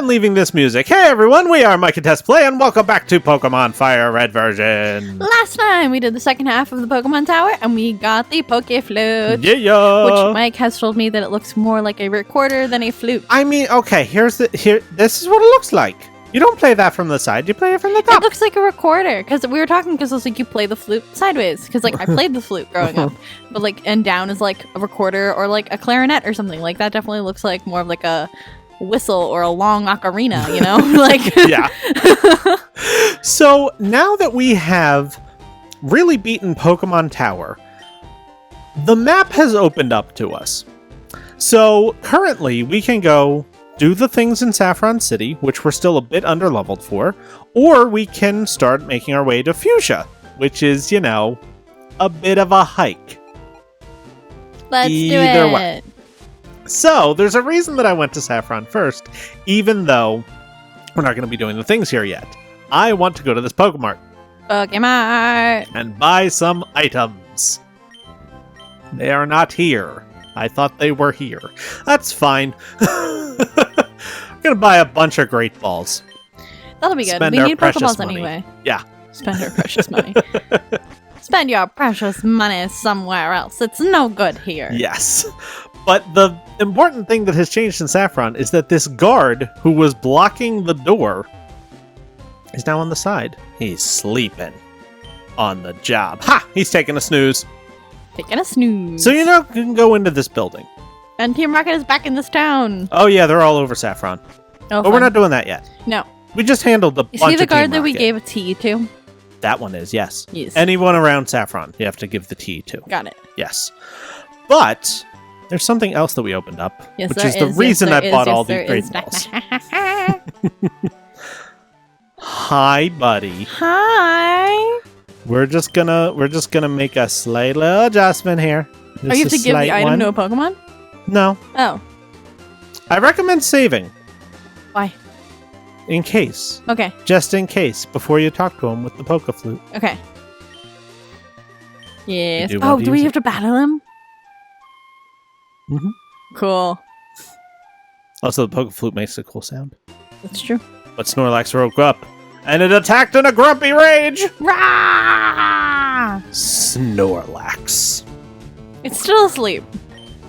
I'm leaving this music. Hey everyone, we are Mike and Tess Play, and welcome back to Pokemon FireRed version. Last time we did the second half of the Pokemon Tower, and we got the Poke Flute. Yeah. Which Mike has told me that it looks more like a recorder than a flute. I mean, okay, this is what it looks like. You don't play that from the side, you play it from the top. It looks like a recorder, because we were talking, because it was like you play the flute sideways, because like I played the flute growing up, but like, and down is like a recorder or like a clarinet or something. Like that definitely looks like more of like a whistle or a long ocarina, you know? Like yeah. So now that we have really beaten Pokemon Tower, the map has opened up to us. So currently we can go do the things in Saffron City, which we're still a bit underleveled for, or we can start making our way to Fuchsia, which is, you know, a bit of a hike. Let's Either do it. way. So there's a reason that I went to Saffron first, even though we're not going to be doing the things here yet. I want to go to this Pokemart Pokemon. and buy some items. They are not here. I thought they were here. That's fine. I'm going to buy a bunch of Great Balls. That'll be good. Spend We our need precious Pokeballs money. anyway. Yeah. Spend our precious money. Spend your precious money somewhere else. It's no good here. Yes. But the important thing that has changed in Saffron is that this guard who was blocking the door is now on the side. He's sleeping on the job. Ha! He's taking a snooze. Taking a snooze. So you know you can go into this building. And Team Rocket is back in this town. Oh yeah, they're all over Saffron. Oh, But we're not doing that yet. No. We just handled the Is bunch he the of Team guard that we Rocket. gave a tea to? That one is, yes. Yes. Anyone around Saffron, you have to give the tea to. Got it. Yes. But there's something else that we opened up, Yes, which there is the is. reason Yes, I bought there all is. these Yes, Great there Balls. Hi, buddy. Hi. We're just gonna make a slight little adjustment here. Oh, you have to give the item one. to a Pokemon? No. Oh. I recommend saving. Why? In case. Okay. Just in case, before you talk to him with the Poke Flute. Okay. Yes. You do want Oh, to do we use have to battle him? Mm-hmm. Cool. Also, the Poke Flute makes a cool sound. That's true. But Snorlax woke up, and it attacked in a grumpy rage! Rah! Snorlax. It's still asleep.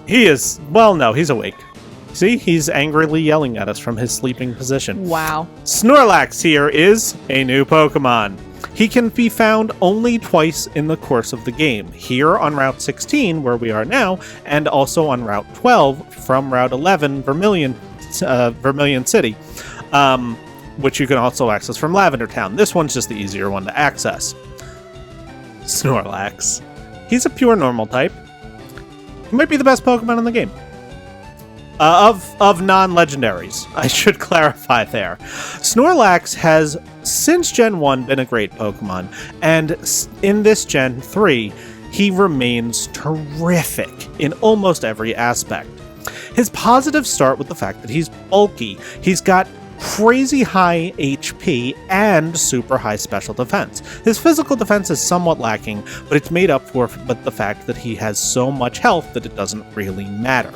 He is, well, no, he's awake. See, he's angrily yelling at us from his sleeping position. Wow. Snorlax here is a new Pokemon. He can be found only twice in the course of the game. Here on Route 16, where we are now, and also on Route 12 from Route 11, Vermilion City, which you can also access from Lavender Town. This one's just the easier one to access. Snorlax. He's a pure normal type. He might be the best Pokemon in the game. Of non-legendaries, I should clarify there. Snorlax has, since Gen 1, been a great Pokemon, and in this Gen 3, he remains terrific in almost every aspect. His positives start with the fact that he's bulky. He's got crazy high HP and super high special defense. His physical defense is somewhat lacking, but it's made up for with the fact that he has so much health that it doesn't really matter.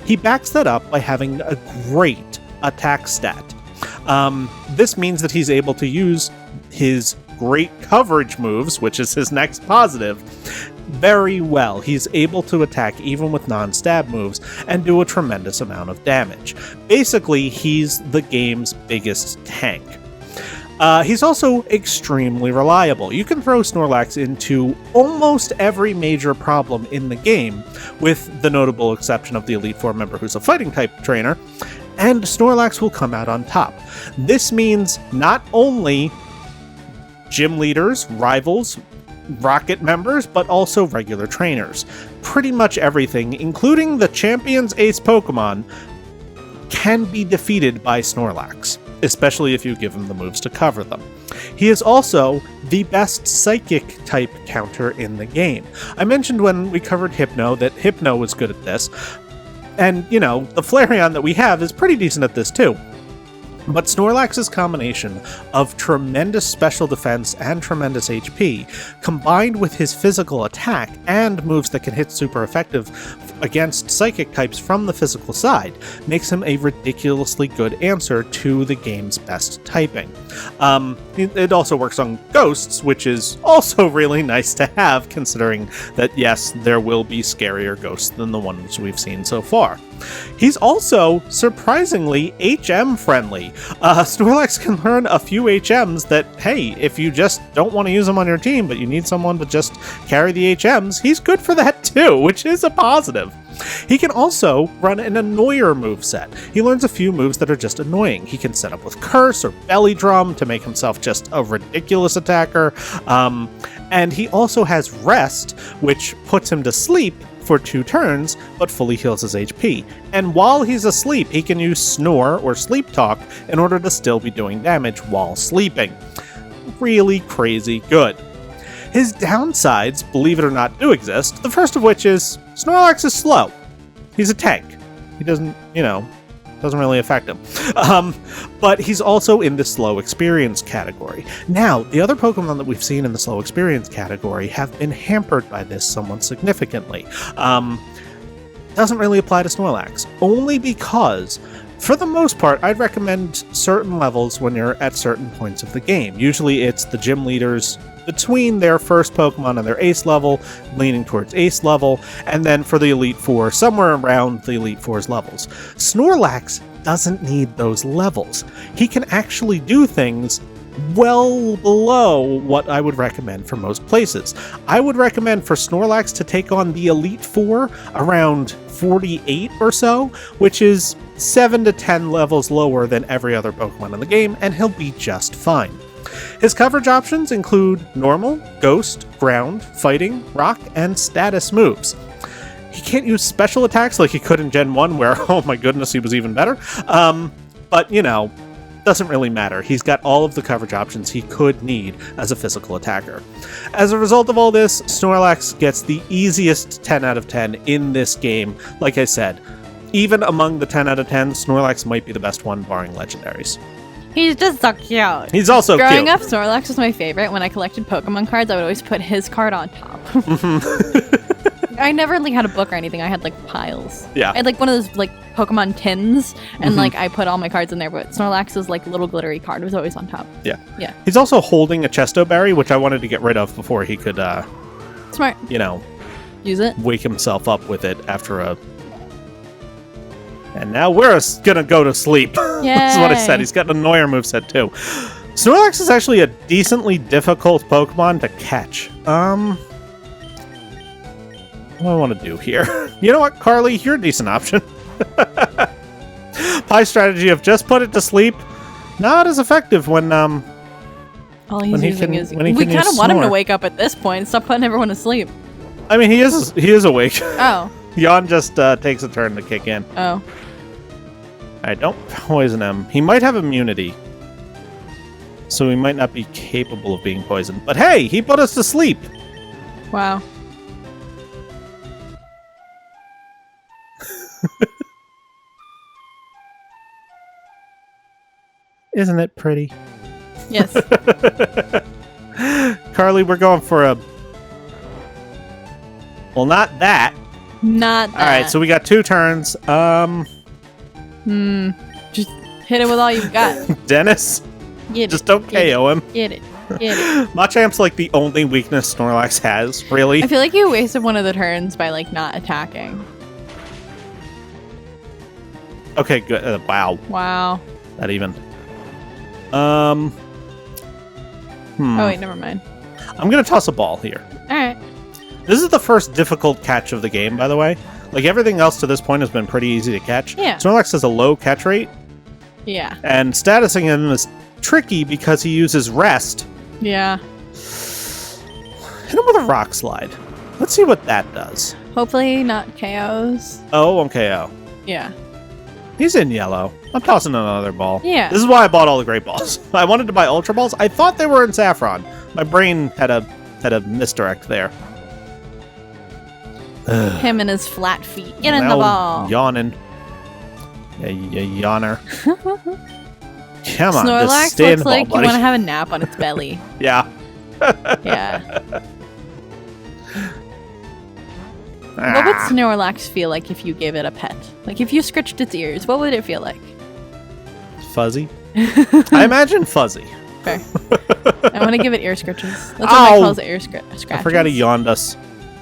He backs that up by having a great attack stat. This means that he's able to use his great coverage moves, which is his next positive, very well. He's able to attack even with non-stab moves and do a tremendous amount of damage. Basically, he's the game's biggest tank. He's also extremely reliable. You can throw Snorlax into almost every major problem in the game, with the notable exception of the Elite Four member who's a fighting type trainer, and Snorlax will come out on top. This means not only gym leaders, rivals, Rocket members, but also regular trainers. Pretty much everything, including the Champion's Ace Pokemon, can be defeated by Snorlax, especially if you give him the moves to cover them. He is also the best Psychic type counter in the game. I mentioned when we covered Hypno that Hypno was good at this, and, you know, the Flareon that we have is pretty decent at this too. But Snorlax's combination of tremendous special defense and tremendous HP, combined with his physical attack and moves that can hit super effective against psychic types from the physical side, makes him a ridiculously good answer to the game's best typing. It also works on ghosts, which is also really nice to have, considering that, yes, there will be scarier ghosts than the ones we've seen so far. He's also surprisingly HM friendly. Snorlax can learn a few HMs that, hey, if you just don't want to use them on your team, but you need someone to just carry the HMs, he's good for that too, which is a positive. He can also run an annoyer moveset. He learns a few moves that are just annoying. He can set up with Curse or Belly Drum to make himself just a ridiculous attacker. And he also has Rest, which puts him to sleep for 2 turns, but fully heals his HP. And while he's asleep, he can use Snore or Sleep Talk in order to still be doing damage while sleeping. Really crazy good. His downsides, believe it or not, do exist. The first of which is Snorlax is slow. He's a tank. He doesn't really affect him. But he's also in the slow experience category. Now, the other Pokemon that we've seen in the slow experience category have been hampered by this somewhat significantly. Doesn't really apply to Snorlax, only because, for the most part, I'd recommend certain levels when you're at certain points of the game. Usually it's the gym leaders between their first Pokemon and their Ace level, leaning towards Ace level, and then for the Elite Four, somewhere around the Elite Four's levels. Snorlax doesn't need those levels. He can actually do things well below what I would recommend for most places. I would recommend for Snorlax to take on the Elite Four around 48 or so, which is 7 to 10 levels lower than every other Pokemon in the game, and he'll be just fine. His coverage options include Normal, Ghost, Ground, Fighting, Rock, and Status moves. He can't use special attacks like he could in Gen 1, where, oh my goodness, he was even better. But, doesn't really matter. He's got all of the coverage options he could need as a physical attacker. As a result of all this, Snorlax gets the easiest 10 out of 10 in this game. Like I said, even among the 10 out of 10, Snorlax might be the best one, barring legendaries. He's just so cute. He's also Growing cute. up, Snorlax was my favorite. When I collected Pokemon cards, I would always put his card on top. I never had a book or anything. I had piles. Yeah. I had one of those Pokemon tins, and I put all my cards in there. But Snorlax's little glittery card was always on top. Yeah. Yeah. He's also holding a Chesto Berry, which I wanted to get rid of before he could, smart. Use it. Wake himself up with it after a. And now we're gonna go to sleep. That's what I said. He's got an annoyer moveset too. Snorlax is actually a decently difficult Pokemon to catch. What do I want to do here? You know what, Carly? You're a decent option. Pie's strategy of just put it to sleep, not as effective when all he's using is. We kind of want him to wake up at this point. Stop putting everyone to sleep. I mean, he is awake. Oh. Yawn just takes a turn to kick in. Oh. Alright, don't poison him. He might have immunity, so he might not be capable of being poisoned. But hey, he put us to sleep! Wow. Isn't it pretty? Yes. Carly, we're going for a... Well, not that. Not that. Alright, so we got 2 turns. Just hit it with all you've got. Dennis? Just don't KO him. Get it. Machamp's the only weakness Snorlax has, really. I feel like you wasted one of the turns by not attacking. Okay, good. Wow. Wow. Not even. Oh wait, never mind. I'm gonna toss a ball here. Alright. This is the first difficult catch of the game, by the way. Everything else to this point has been pretty easy to catch. Yeah. Snorlax has a low catch rate. Yeah. And statusing him is tricky because he uses Rest. Yeah. Hit him with a Rock Slide. Let's see what that does. Hopefully not KOs. Oh, on KO. Yeah. He's in yellow. I'm tossing another ball. Yeah. This is why I bought all the Great Balls. I wanted to buy Ultra Balls. I thought they were in Saffron. My brain had a misdirect there. Him and his flat feet. Get in the ball. Yawning. Yeah, yawner. Come on, Snorlax just stay in looks the ball, like you buddy. want to have a nap on its belly. Yeah. Yeah. Ah. What would Snorlax feel like if you gave it a pet? Like if you scratched its ears, what would it feel like? Fuzzy? I imagine fuzzy. Fair. I want to give it ear scratches. That's what I calls it, ear scratches. I forgot he yawned us.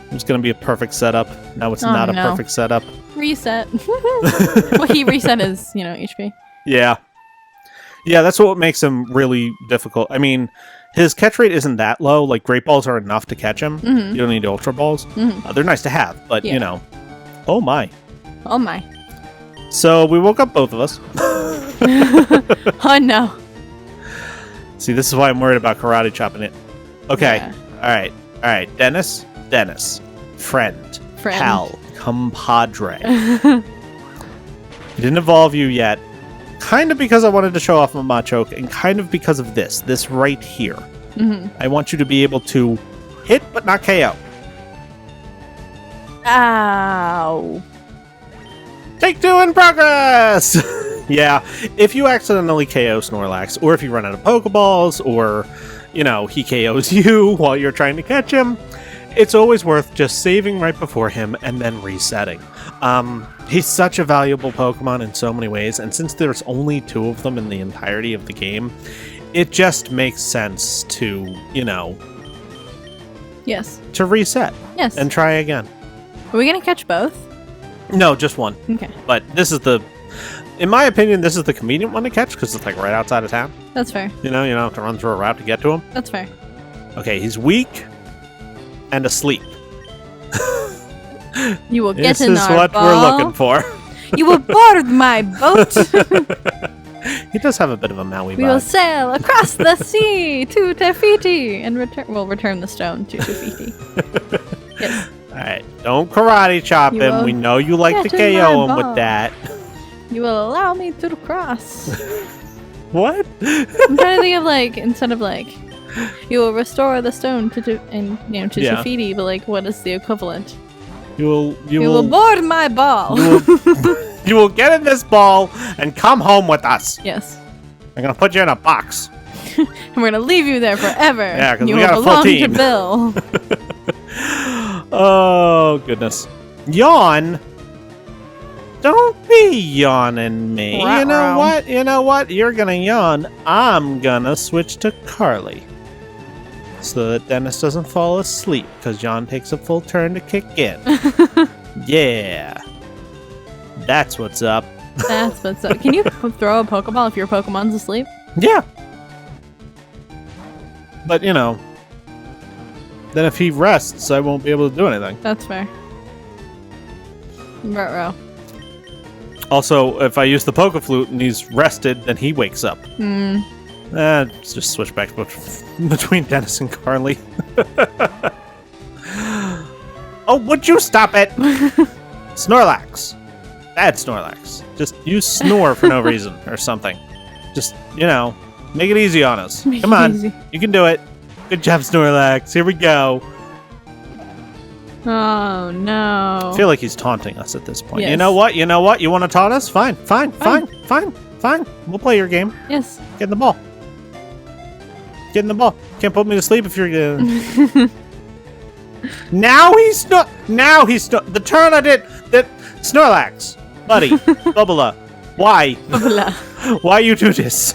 It was going to be a perfect setup. Now it's not a perfect setup. Reset. Well, he reset his, HP. Yeah. Yeah, that's what makes him really difficult. I mean, his catch rate isn't that low. Like, Great Balls are enough to catch him. Mm-hmm. You don't need Ultra Balls. Mm-hmm. They're nice to have, but, oh my. Oh my. So, we woke up both of us. Oh no. See, this is why I'm worried about karate chopping it. Okay. Yeah. All right. Dennis. Friend. Pal. Compadre. He didn't evolve you yet. Kind of because I wanted to show off my Machoke, and kind of because of this right here. Mm-hmm. I want you to be able to hit but not KO. Ow. Take 2 in progress! Yeah, if you accidentally KO Snorlax, or if you run out of Pokeballs, or, he KOs you while you're trying to catch him, it's always worth just saving right before him and then resetting. He's such a valuable Pokemon in so many ways, and since there's only 2 of them in the entirety of the game, it just makes sense to, Yes. to reset. Yes. And try again. Are we going to catch both? No, just one. Okay. But in my opinion, this is the convenient one to catch, because it's like right outside of town. That's fair. You don't have to run through a route to get to him. That's fair. Okay, he's weak and asleep. You will get this in is our what ball. we're looking for. You will board my boat. He does have a bit of a Maui vibe. We will sail across the sea to Tefiti and return the stone to Tefiti. Yes. All right, don't karate chop You him. will We know you like to get in KO my him ball. with that. You will allow me to cross. What? I'm trying to think of instead of you will restore the stone to Tefiti, but what is the equivalent? You will board my ball. You will get in this ball and come home with us. Yes. I'm gonna put you in a box. And we're gonna leave you there forever. Yeah, because we you got will a full belong team. to Bill. Oh goodness. Yawn. Don't be yawning me. Ruh-roh. You know what? You're gonna yawn. I'm gonna switch to Carly. So that Dennis doesn't fall asleep, because Yawn takes a full turn to kick in. Yeah. That's what's up. That's what's up. Can you throw a Pokeball if your Pokemon's asleep? Yeah. But, then if he rests, I won't be able to do anything. That's fair. Ruh-roh. Also, if I use the Poke Flute and he's rested, then he wakes up. Let's just switch back between Dennis and Carly. Oh, would you stop it? Snorlax. Bad Snorlax. Just you snore for no reason or something. Just, make it easy on us. Make Come it on. easy. You can do it. Good job, Snorlax. Here we go. Oh no. I feel like he's taunting us at this point. Yes. You know what? You want to taunt us? Fine. We'll play your game. Yes. Get in the ball. Can't put me to sleep if you're gonna... Now he's the turn I did that Snorlax, buddy, Bubula. Why? Bubula. Why you do this?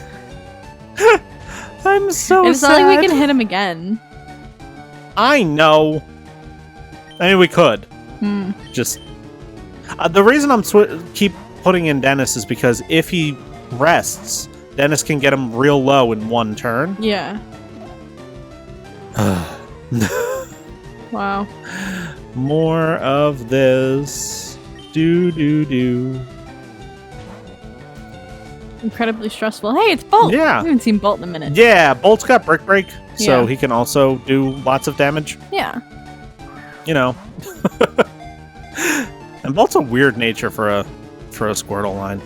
I'm so It's sad. not like we can hit him again. I know. I mean, we could. Just the reason I'm keep putting in Dennis is because if he rests, Dennis can get him real low in one turn. Yeah. Wow. More of this. Do. Incredibly stressful. Hey, it's Bolt. Yeah. We haven't seen Bolt in a minute. Yeah, Bolt's got Brick Break, so Yeah. he can also do lots of damage. Yeah. And Bolt's a weird nature for a Squirtle line.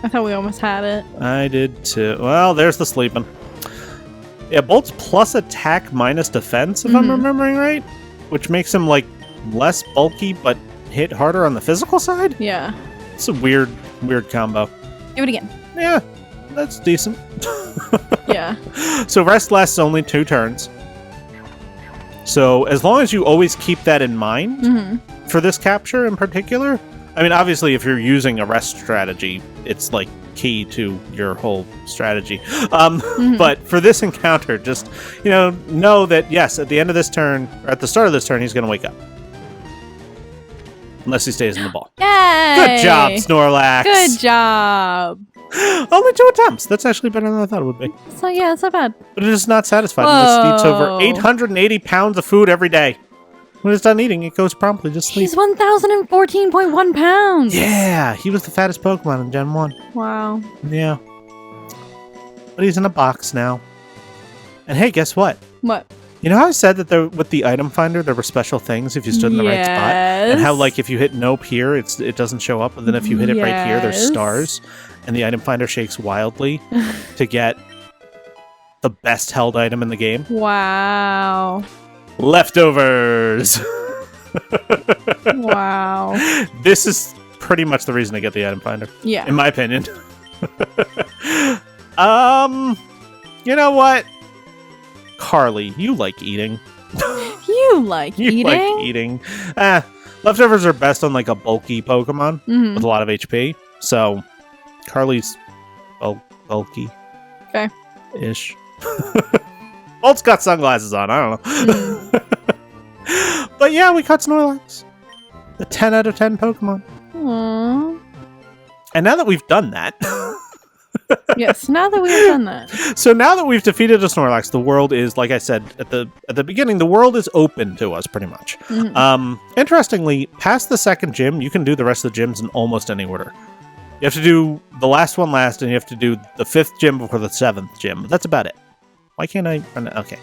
I thought we almost had it. I did too. Well, there's the sleeping. Yeah, Bolt's plus attack minus defense, if I'm remembering right, which makes him less bulky but hit harder on the physical side. Yeah. It's a weird combo. Do it again. Yeah. That's decent. Yeah. So rest lasts only 2 turns. So as long as you always keep that in mind for this capture in particular, I mean, obviously, if you're using a rest strategy, it's like key to your whole strategy. But for this encounter, just know that yes, at the end of this turn, or at the start of this turn, he's going to wake up, unless he stays in the ball. Yay! Good job, Snorlax. Good job. Only 2 attempts. That's actually better than I thought it would be. So yeah, it's not bad. But it is not satisfied. It eats over 880 pounds of food every day. When it's done eating, it goes promptly to sleep. He's 1,014.1 pounds. Yeah, he was the fattest Pokemon in Gen 1. Wow. Yeah. But he's in a box now. And hey, guess what? What? You know how I said that with the item finder, there were special things if you stood in the right spot? And how, like, if you hit nope here, it doesn't show up. And then if you hit it right here, there's stars. And the item finder shakes wildly to get the best held item in the game. Wow. Leftovers! Wow. This is pretty much the reason to get the item finder. Yeah. In my opinion. You know what? Carly, you like eating. You like You eating? like eating. Leftovers are best on like a bulky Pokemon with a lot of HP. So, Carly's bulky. Okay. Ish. Bolt's got sunglasses on. I don't know. But yeah, we caught Snorlax. A 10 out of 10 Pokemon. Aww. And now that we've done that... Yes, now that we've done that. So now that we've defeated a Snorlax, the world is, like I said at the beginning, the world is open to us pretty much. Interestingly, past the second gym, you can do the rest of the gyms in almost any order. You have to do the last one last, and you have to do the 5th gym before the 7th gym. That's about it. Why can't I run it? Okay.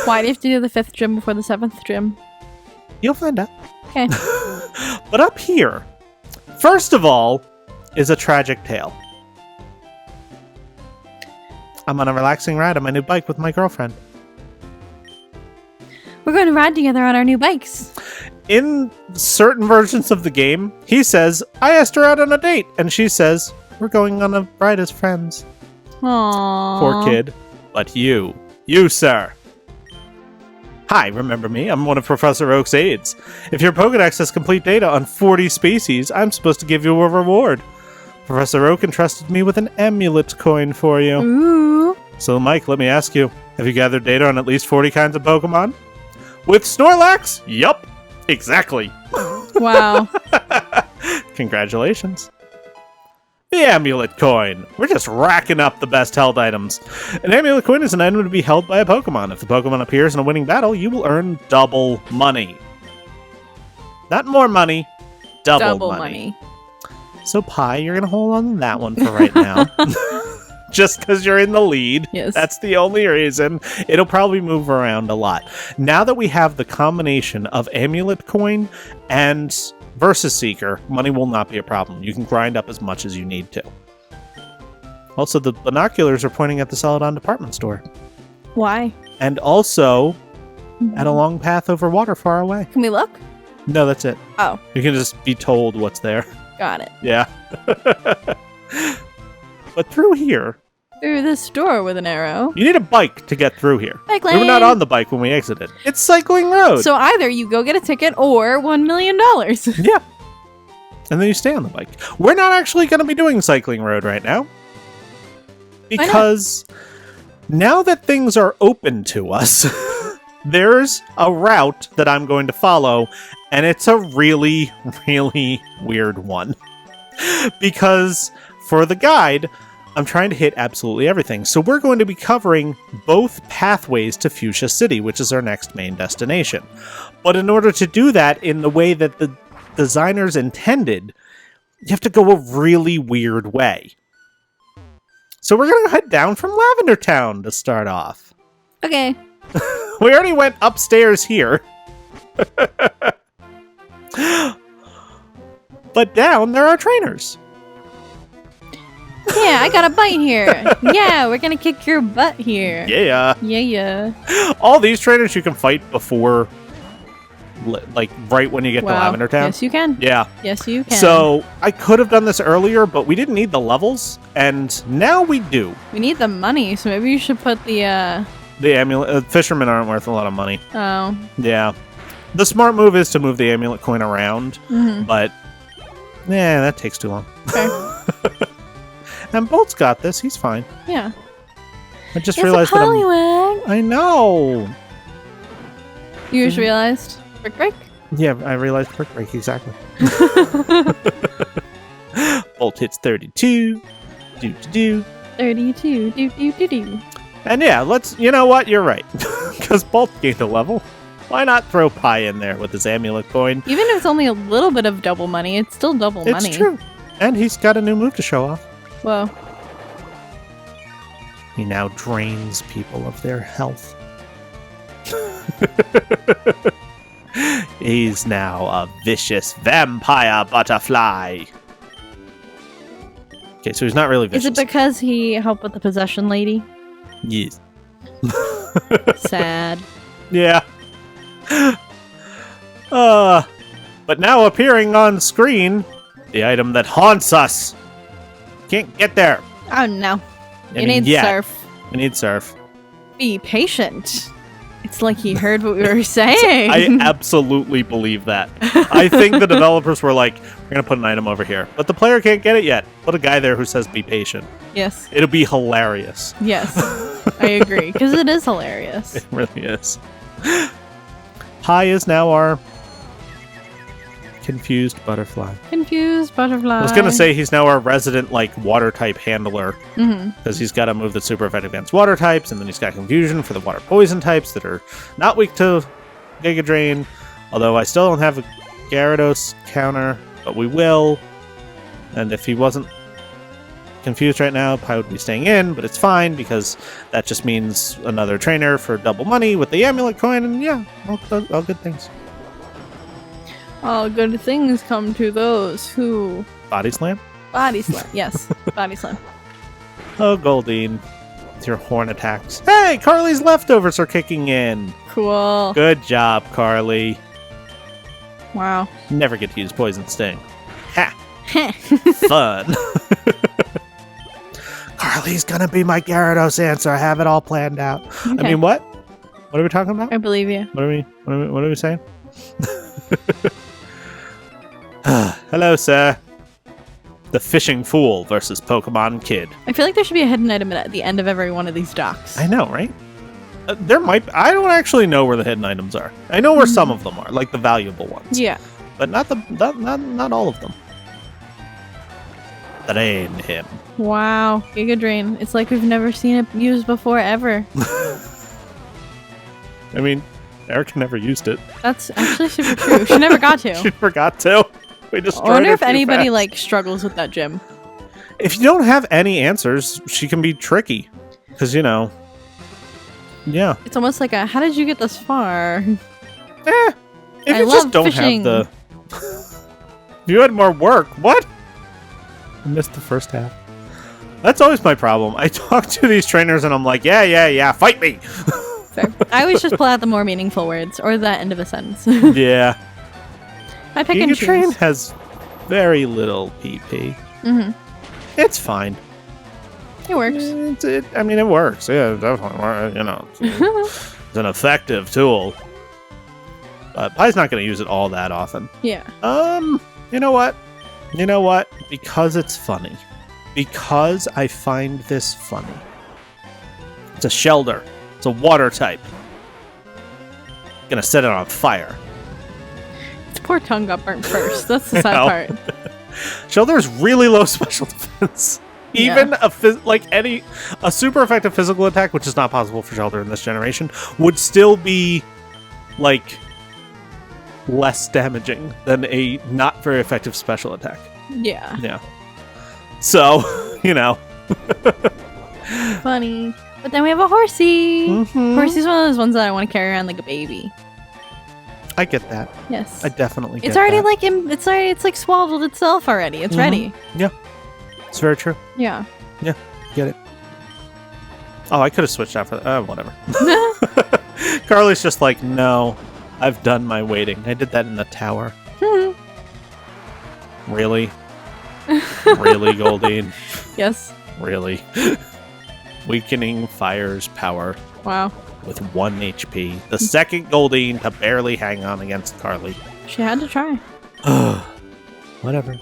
Why do you have to do the 5th gym before the 7th gym? You'll find out. Okay. But up here, first of all, is a tragic tale. I'm on a relaxing ride on my new bike with my girlfriend. We're going to ride together on our new bikes. In certain versions of the game, he says, I asked her out on a date. And she says, we're going on a ride as friends. Aww. Poor kid. But you, sir. Hi, remember me? I'm one of Professor Oak's aides. If your Pokedex has complete data on 40 species, I'm supposed to give you a reward. Professor Oak entrusted me with an Amulet Coin for you. Ooh. So, Mike, let me ask you, have you gathered data on at least 40 kinds of Pokemon? With Snorlax? Yup. Exactly. Wow. Congratulations. The Amulet Coin. We're just racking up the best held items. An Amulet Coin is an item to be held by a Pokemon. If the Pokemon appears in a winning battle, you will earn double money. Not more money, double money. So, Pi, you're going to hold on to that one for right now. Just because you're in the lead. Yes. That's the only reason. It'll probably move around a lot. Now that we have the combination of Amulet Coin and Versus Seeker, money will not be a problem. You can grind up as much as you need to. Also, the binoculars are pointing at the Celadon department store. Why? And also at a long path over water far away. Can we look? No, that's it. Oh. You can just be told what's there. Got it. Yeah. But through here... Through this door with an arrow. You need a bike to get through here. Bike lane. We were not on the bike when we exited. It's Cycling Road. So either you go get a ticket or $1 million. Yeah. And then you stay on the bike. We're not actually going to be doing Cycling Road right now. Because now that things are open to us, there's a route that I'm going to follow, and it's a really, really weird one. Because for the guide, I'm trying to hit absolutely everything. So we're going to be covering both pathways to Fuchsia City, which is our next main destination. But in order to do that in the way that the designers intended, you have to go a really weird way. So we're going to head down from Lavender Town to start off. Okay. We already went upstairs here. But down, there are trainers. Yeah, I got a bite here. Yeah, we're gonna kick your butt here. Yeah. Yeah. All these trainers you can fight before like right when you get to Lavender Town. Yes, you can. Yeah. Yes, you can. So I could have done this earlier, but we didn't need the levels, and now we do. We need the money, so maybe you should put the amulet. Fishermen aren't worth a lot of money. Oh. Yeah. The smart move is to move the amulet coin around, but yeah, that takes too long. Okay. And Bolt's got this. He's fine. Yeah. I just It's realized a Poliwag. I know. You just realized? Brick break? Yeah, I realized Brick Break, exactly. Bolt hits 32. Do. 32. Do. And yeah, you know what? You're right. Because Bolt gained a level. Why not throw Pi in there with his amulet coin? Even if it's only a little bit of double money, it's still double money. It's true. And he's got a new move to show off. Whoa. He now drains people of their health. He's now a vicious vampire butterfly. Okay, so he's not really vicious. Is it because he helped with the possession lady? Yes. Sad. Yeah. But now appearing on screen, the item that haunts us. Can't get there. Oh no. You need surf. We need surf. Be patient. It's like he heard what we were saying. I absolutely believe that. I think the developers were like, we're going to put an item over here. But the player can't get it yet. Put a guy there who says be patient. Yes. It'll be hilarious. Yes. I agree. Because it is hilarious. It really is. Pi is now our confused butterfly. Confused butterfly. I was going to say he's now our resident, like, water type handler. Mm-hmm. Because he's got a move that's super effective against water types, and then he's got confusion for the water poison types that are not weak to Giga Drain. Although I still don't have a Gyarados counter, but we will. And if he wasn't confused right now, Pi would be staying in, but it's fine because that just means another trainer for double money with the Amulet Coin, and yeah, all good things. All good things come to those who... Body Slam? Body Slam, yes. Body Slam. Oh, Goldeen. With your horn attacks. Hey, Carly's leftovers are kicking in. Cool. Good job, Carly. Wow. Never get to use Poison Sting. Ha! Fun. Carly's gonna be my Gyarados answer. I have it all planned out. Okay. I mean, what? What are we talking about? I believe you. What are we saying? Hello, sir. The Fishing Fool versus Pokemon Kid. I feel like there should be a hidden item at the end of every one of these docks. I know, right? There might. I don't actually know where the hidden items are. I know where some of them are, like the valuable ones. Yeah. But not all of them. Drain him. Wow. Giga Drain. It's like we've never seen it used before, ever. I mean, Erica never used it. That's actually super true. She never got to. She forgot to. We just. I wonder if anybody like struggles with that gym. If you don't have any answers, she can be tricky. Because, you know. Yeah. It's almost like a, how did you get this far? If I you love just don't fishing. have the. If you had more work. What? I missed the first half. That's always my problem. I talk to these trainers and I'm like, yeah, fight me. Fair. I always just pull out the more meaningful words or the end of a sentence. Yeah. I pick and Giga Train choose. has very little PP. Mm-hmm. It's fine. It works. I mean, it works. Yeah, definitely. You know, it's an effective tool. But Pi's not going to use it all that often. Yeah. You know what? Because it's funny. Because I find this funny. It's a Shelter. It's a water type. Gonna set it on fire. Its poor tongue got burnt first. That's the sad part. Shelter's really low special defense. Even a super effective physical attack, which is not possible for Shelter in this generation, would still be like less damaging than a not very effective special attack. Yeah. Yeah. So, you know. Funny. But then we have a horsey. Mm-hmm. Horsey's one of those ones that I want to carry around like a baby. I get that. Yes. I definitely get It's already that. it's like swaddled itself already. It's ready. Yeah. It's very true. Yeah. Yeah. Get it. Oh, I could have switched out for that. Whatever. Carly's just like, no. I've done my waiting. I did that in the tower. Really? Really, Goldine? Yes. Really? Weakening Fire's power Wow. with 1 HP. The second Goldine to barely hang on against Carly. She had to try. Whatever.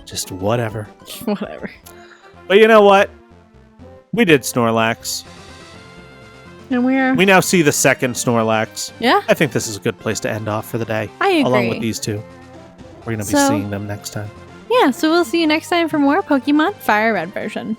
Just whatever. Whatever. But you know what? We did Snorlax. And We now see the second Snorlax. Yeah, I think this is a good place to end off for the day. I agree. Along with these two. We're going to be seeing them next time. Yeah, so we'll see you next time for more Pokemon Fire Red version.